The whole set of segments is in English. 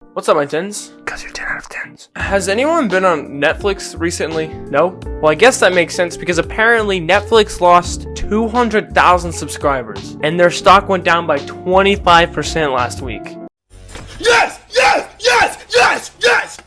What's up, my tens? Cause you're 10 out of 10s. Has anyone been on Netflix recently? No? Well, I guess that makes sense because apparently Netflix lost 200,000 subscribers and their stock went down by 25% last week. Yes! Yes! Yes! Yes! Yes!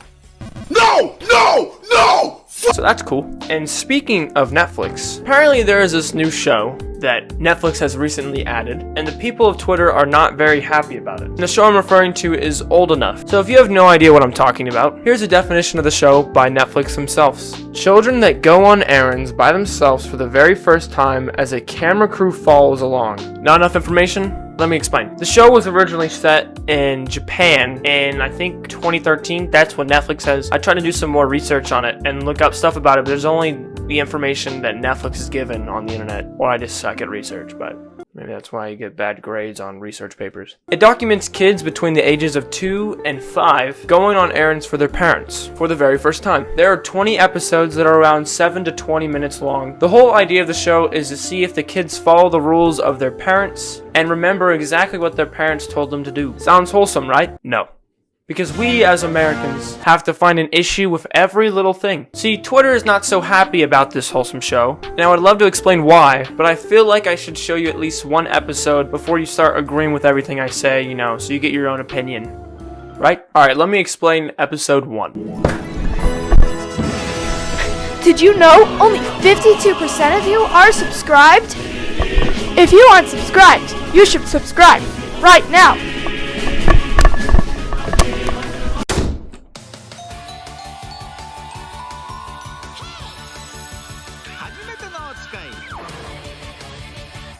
No! No! No! So that's cool. And speaking of Netflix, apparently there is this new show that Netflix has recently added, and the people of Twitter are not very happy about it. And the show I'm referring to is Old Enough. So if you have no idea what I'm talking about, here's a definition of the show by Netflix themselves. Children that go on errands by themselves for the very first time as a camera crew follows along. Not enough information? Let me explain. The show was originally set in Japan in, I think, 2013. That's what Netflix says. I tried to do some more research on it and look up stuff about it, but there's only the information that Netflix has given on the internet. Or I just suck at research, but maybe that's why you get bad grades on research papers. It documents kids between the ages of 2 and 5 going on errands for their parents for the very first time. There are 20 episodes that are around 7 to 20 minutes long. The whole idea of the show is to see if the kids follow the rules of their parents and remember exactly what their parents told them to do. Sounds wholesome, right? No. Because we as Americans have to find an issue with every little thing. See, Twitter is not so happy about this wholesome show, and I would love to explain why, but I feel like I should show you at least one episode before you start agreeing with everything I say, you know, so you get your own opinion. Right? Alright, let me explain episode 1. Did you know only 52% of you are subscribed? If you aren't subscribed, you should subscribe right now.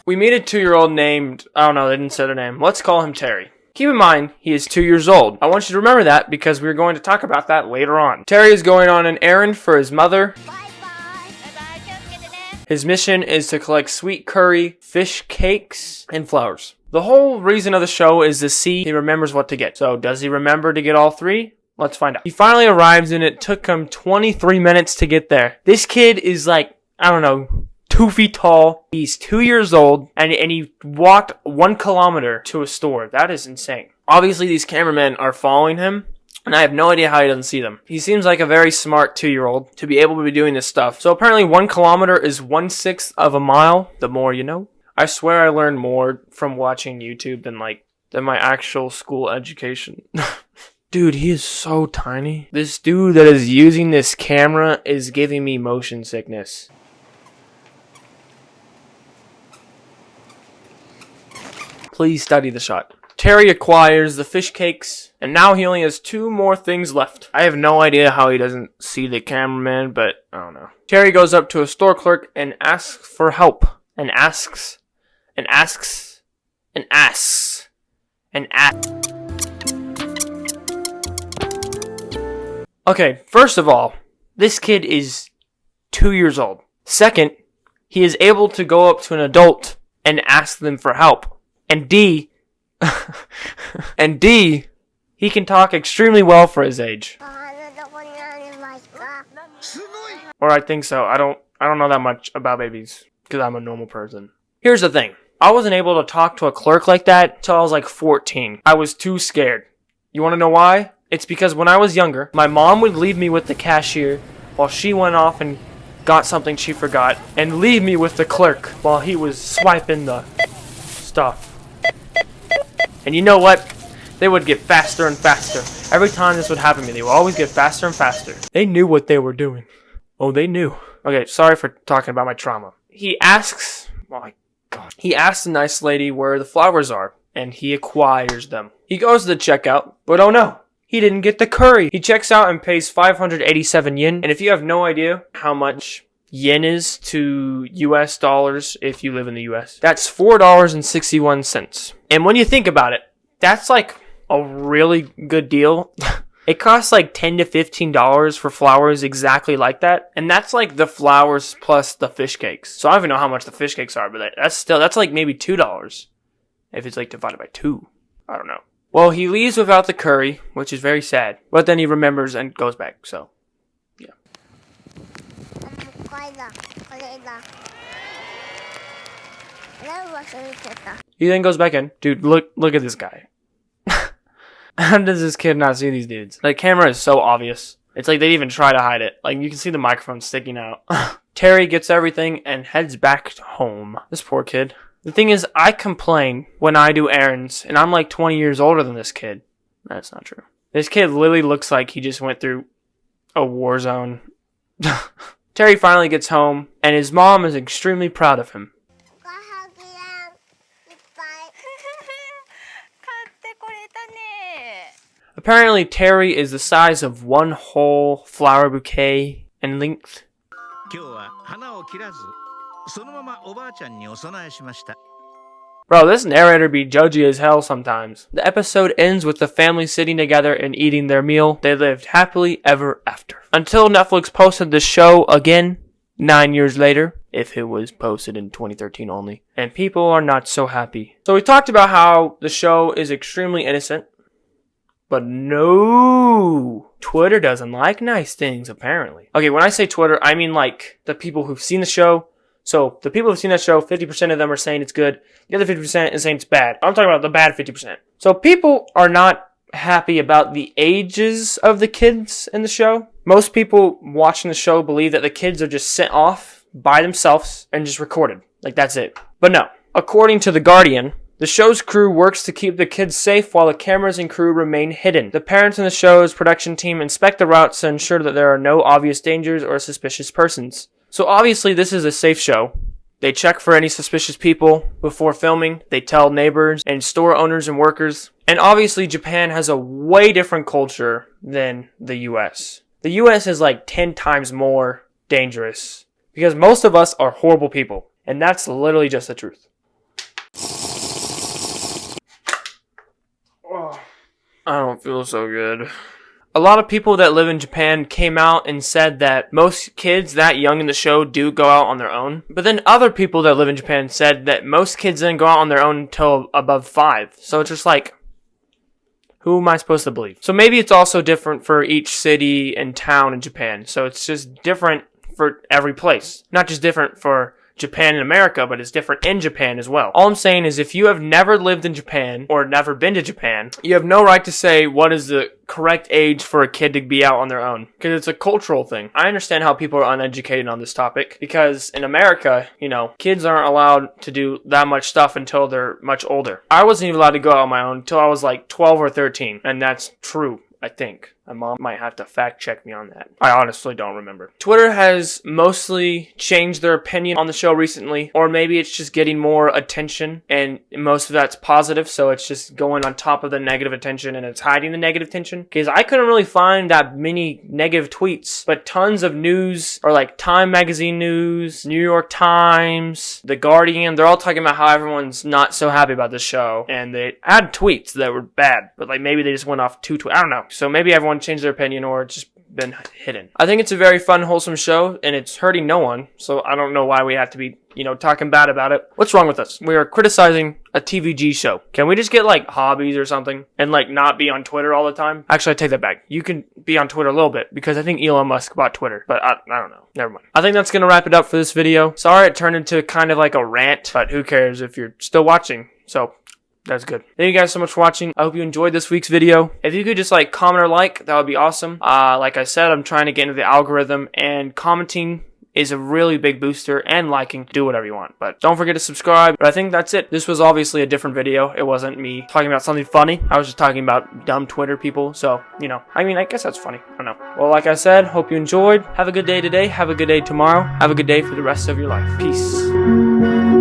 We meet a 2-year-old named, I don't know, they didn't say their name. Let's call him Terry. Keep in mind, he is 2 years old. I want you to remember that because we're going to talk about that later on. Terry is going on an errand for his mother. His mission is to collect sweet curry, fish cakes, and flowers. The whole reason of the show is to see if he remembers what to get. So does he remember to get all 3? Let's find out. He finally arrives and it took him 23 minutes to get there. This kid is like, I don't know, 2 feet tall. He's 2 years old and he walked 1 kilometer to a store. That is insane. Obviously these cameramen are following him and I have no idea how he doesn't see them. He seems like a very smart 2-year-old to be able to be doing this stuff. So apparently 1 kilometer is 1/6 of a mile. The more you know. I swear I learned more from watching YouTube than my actual school education. Dude, he is so tiny. This dude that is using this camera is giving me motion sickness. Please study the shot. Terry acquires the fish cakes, and now he only has 2 more things left. I have no idea how he doesn't see the cameraman, but I don't know. Terry goes up to a store clerk and asks for help. And asks. Okay, first of all, this kid is 2 years old. Second, he is able to go up to an adult and ask them for help. And D, he can talk extremely well for his age. Or I think so. I don't know that much about babies because I'm a normal person. Here's the thing. I wasn't able to talk to a clerk like that until I was like 14. I was too scared. You want to know why? It's because when I was younger, my mom would leave me with the cashier while she went off and got something she forgot and leave me with the clerk while he was swiping the stuff. And you know what? They would get faster and faster. Every time this would happen to me, they would always get faster and faster. They knew what they were doing. Oh, they knew. Okay, sorry for talking about my trauma. He asks, oh my God. He asks the nice lady where the flowers are, and he acquires them. He goes to the checkout, but oh no, he didn't get the curry. He checks out and pays 587 yen. And if you have no idea how much yen is to US dollars if you live in the US, that's $4.61. And when you think about it, that's like a really good deal. It costs like $10 to $15 for flowers exactly like that. And that's like the flowers plus the fish cakes. So I don't even know how much the fish cakes are, but that's like maybe $2 if it's like divided by 2. I don't know. Well, he leaves without the curry, which is very sad. But then he remembers and goes back, so yeah. He then goes back in. Dude, look at this guy. How does this kid not see these dudes? The camera is so obvious. It's like they didn't even try to hide it. Like, you can see the microphone sticking out. Terry gets everything and heads back home. This poor kid. The thing is, I complain when I do errands, and I'm like 20 years older than this kid. That's not true. This kid literally looks like he just went through a war zone. Terry finally gets home, and his mom is extremely proud of him. Apparently, Terry is the size of one whole flower bouquet in length. Bro, this narrator be judgy as hell sometimes. The episode ends with the family sitting together and eating their meal. They lived happily ever after. Until Netflix posted the show again 9 years later, if it was posted in 2013 only. And people are not so happy. So we talked about how the show is extremely innocent. But no, Twitter doesn't like nice things, apparently. Okay, when I say Twitter, I mean like the people who've seen the show. So the people who've seen that show, 50% of them are saying it's good. The other 50% is saying it's bad. I'm talking about the bad 50%. So people are not happy about the ages of the kids in the show. Most people watching the show believe that the kids are just sent off by themselves and just recorded. Like, that's it. But no. According to The Guardian, the show's crew works to keep the kids safe while the cameras and crew remain hidden. The parents in the show's production team inspect the routes to ensure that there are no obvious dangers or suspicious persons. So obviously this is a safe show. They check for any suspicious people before filming. They tell neighbors and store owners and workers. And obviously Japan has a way different culture than the US. The US is like 10 times more dangerous because most of us are horrible people. And that's literally just the truth. I don't feel so good. A lot of people that live in Japan came out and said that most kids that young in the show do go out on their own. But then other people that live in Japan said that most kids didn't go out on their own until above 5. So it's just like, who am I supposed to believe? So maybe it's also different for each city and town in Japan. So it's just different for every place. Not just different for Japan and America, but it's different in Japan as well. All I'm saying is if you have never lived in Japan or never been to Japan, you have no right to say what is the correct age for a kid to be out on their own, because it's a cultural thing. I understand how people are uneducated on this topic, because in America, you know, kids aren't allowed to do that much stuff until they're much older. I wasn't even allowed to go out on my own until I was like 12 or 13, and that's true, I think. My mom might have to fact check me on that. I honestly don't remember. Twitter has mostly changed their opinion on the show recently, or maybe it's just getting more attention, and most of that's positive, so it's just going on top of the negative attention and it's hiding the negative attention. Because I couldn't really find that many negative tweets, but tons of news, or like Time Magazine news, New York Times, The Guardian, they're all talking about how everyone's not so happy about this show, and they had tweets that were bad, but like maybe they just went off two tweets. I don't know. So maybe everyone changed their opinion, or it's just been hidden. I think it's a very fun, wholesome show, and it's hurting no one, so I don't know why we have to be, you know, talking bad about it. What's wrong with us? We are criticizing a TVG show. Can we just get, like, hobbies or something, and, like, not be on Twitter all the time? Actually, I take that back. You can be on Twitter a little bit, because I think Elon Musk bought Twitter, but I don't know. Never mind. I think that's gonna wrap it up for this video. Sorry it turned into kind of like a rant, but who cares if you're still watching, so that's good. Thank you guys so much for watching. I hope you enjoyed this week's video. If you could just like comment or like, that would be awesome. Like I said, I'm trying to get into the algorithm, and commenting is a really big booster, and liking. Do whatever you want, but don't forget to subscribe. But I think that's it. This was obviously a different video. It wasn't me talking about something funny. I was just talking about dumb Twitter people. So, you know, I mean, I guess that's funny. I don't know. Well, like I said, hope you enjoyed. Have a good day today. Have a good day tomorrow. Have a good day for the rest of your life. Peace.